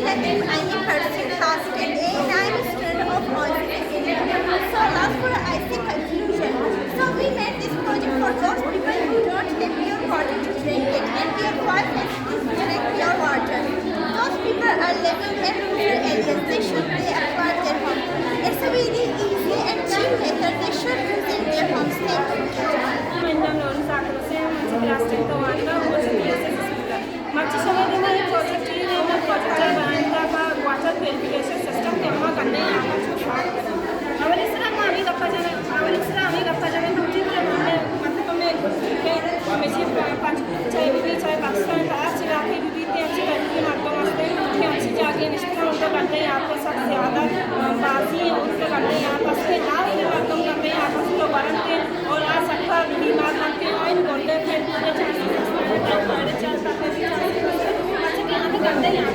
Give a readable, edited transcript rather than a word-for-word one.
Catherine. I'm in pursuing class 10A and I'm a student of Oil Engineering. So last for IC conclusion. So we made this project for those people who don't have pure water to drink it and we are quite sensitive to drink pure water. Those people are living in rural areas. They should acquire their home. It's a very easy and cheap method. They should use in their homes. Thank you. मागच्या समाधीने एक project ही ने project बनाता का water purification system के हम करने आवल इसरा आम्ही गप्पा जाने नोटी पर हमने मतलब में के मेची पांच चाय भी चाय पाकिस्तान का आज रात की भी ते अच्छी तरीके मारता मस्ते कि अच्छी जाके निश्चित उनको करते हैं यहाँ पे सब ज़्यादा बाजी उनको करते हैं यहाँ पर से ना इन्हें मारता करते हैं यहाँ पर से लोग बनते और आज सबका बीमार लगते हैं और इन बोलते हैं फिर पूरे चांस करते हैं